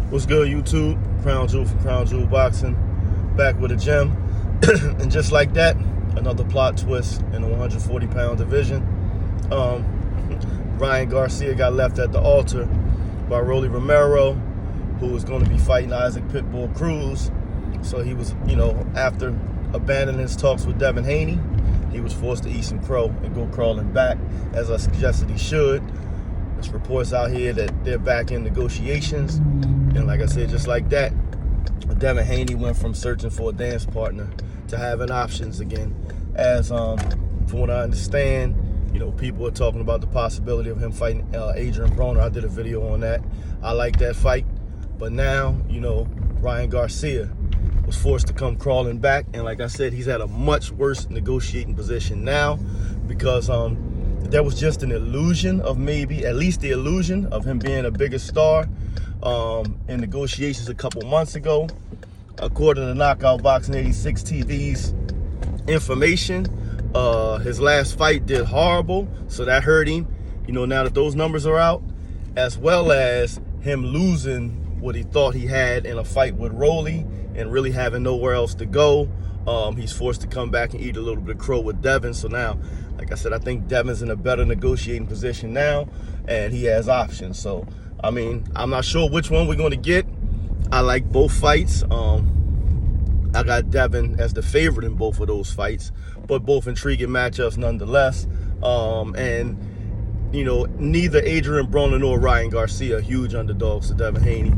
What's good, YouTube? Crown Jewel from Crown Jewel Boxing, back with a gem. And just like that, another plot twist in the 140-pound division. Ryan Garcia got left at the altar by Rolly Romero, who was going to be fighting Isaac Pitbull Cruz. So he was, after abandoning his talks with Devin Haney, he was forced to eat some crow and go crawling back, as I suggested he should. There's reports out here that they're back in negotiations. And like I said, just like that, Devin Haney went from searching for a dance partner to having options again. As from what I understand, people are talking about the possibility of him fighting Adrian Broner. I did a video on that. I like that fight. But now, Ryan Garcia was forced to come crawling back. And like I said, he's at a much worse negotiating position now because there was just an illusion of maybe, at least the illusion of him being a bigger star in negotiations a couple months ago. According to Knockout Boxing 86 TV's information, his last fight did horrible, so that hurt him. Now that those numbers are out, as well as him losing what he thought he had in a fight with Rolly and really having nowhere else to go, he's forced to come back and eat a little bit of crow with Devin. So now, like I said, I think Devin's in a better negotiating position now, and he has options. So, I'm not sure which one we're going to get. I like both fights. I got Devin as the favorite in both of those fights, but both intriguing matchups nonetheless. And neither Adrian Broner nor Ryan Garcia are huge underdogs to Devin Haney.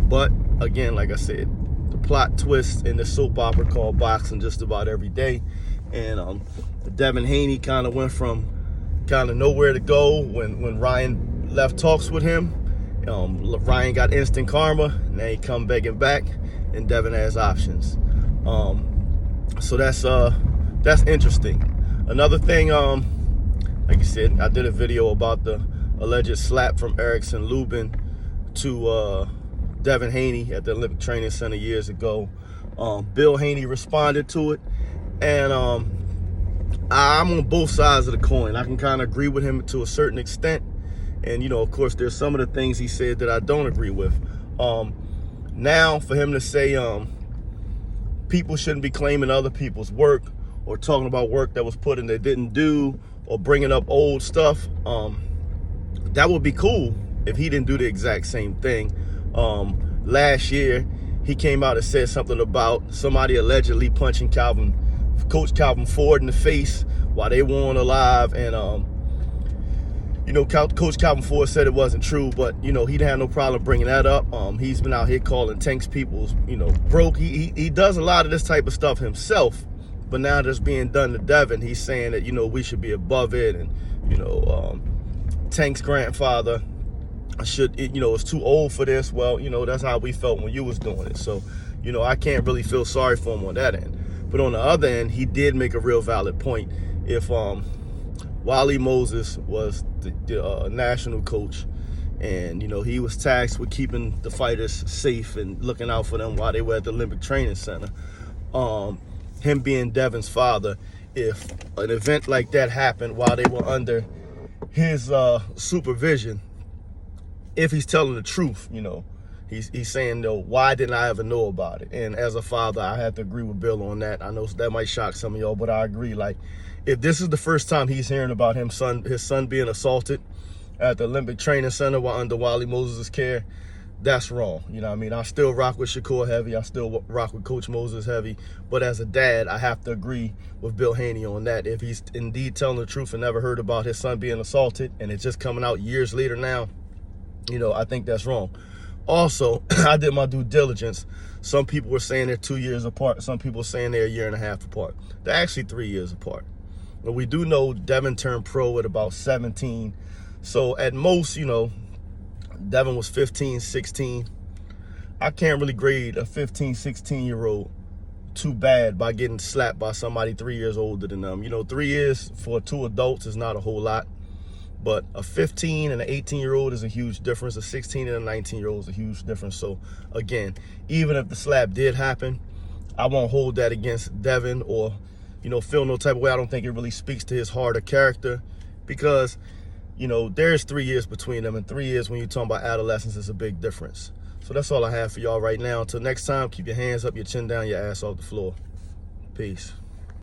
But again, like I said, the plot twist in the soap opera called boxing just about every day. And Devin Haney kind of went from kind of nowhere to go when Ryan left talks with him. Ryan got instant karma. Now he come begging back, and Devin has options. So that's interesting. Another thing, like you said, I did a video about the alleged slap from Erickson Lubin to Devin Haney at the Olympic Training Center years ago. Bill Haney responded to it, and I'm on both sides of the coin. I can kind of agree with him to a certain extent, and of course, there's some of the things he said that I don't agree with. Now, for him to say people shouldn't be claiming other people's work or talking about work that was put in they didn't do or bringing up old stuff, that would be cool if he didn't do the exact same thing. Last year, he came out and said something about somebody allegedly punching Coach Calvin Ford in the face while they weren't alive, and Coach Calvin Ford said it wasn't true, but he didn't have no problem bringing that up. He's been out here calling Tank's people, broke. He does a lot of this type of stuff himself, but now that's being done to Devin. He's saying that we should be above it, and Tank's grandfather should, is too old for this. Well, that's how we felt when you was doing it. So, I can't really feel sorry for him on that end. But on the other end, he did make a real valid point. If Wally Moses was the national coach, and he was tasked with keeping the fighters safe and looking out for them while they were at the Olympic Training Center, him being Devin's father, if an event like that happened while they were under his supervision, if he's telling the truth, he's saying, why didn't I ever know about it? And as a father, I have to agree with Bill on that. I know that might shock some of y'all, but I agree. Like, if this is the first time he's hearing about his son being assaulted at the Olympic Training Center while under Wally Moses' care, that's wrong. I still rock with Shakur heavy. I still rock with Coach Moses heavy. But as a dad, I have to agree with Bill Haney on that. If he's indeed telling the truth and never heard about his son being assaulted, and it's just coming out years later now, I think that's wrong. Also, I did my due diligence. Some people were saying they're 2 years apart. Some people were saying they're a year and a half apart. They're actually 3 years apart. But we do know Devin turned pro at about 17. So at most, Devin was 15, 16. I can't really grade a 15, 16-year-old too bad by getting slapped by somebody 3 years older than them. 3 years for two adults is not a whole lot. But a 15 and an 18-year-old is a huge difference. A 16 and a 19-year-old is a huge difference. So, again, even if the slap did happen, I won't hold that against Devin or, feel no type of way. I don't think it really speaks to his heart or character because, there's 3 years between them. And 3 years when you're talking about adolescence is a big difference. So that's all I have for y'all right now. Until next time, keep your hands up, your chin down, your ass off the floor. Peace.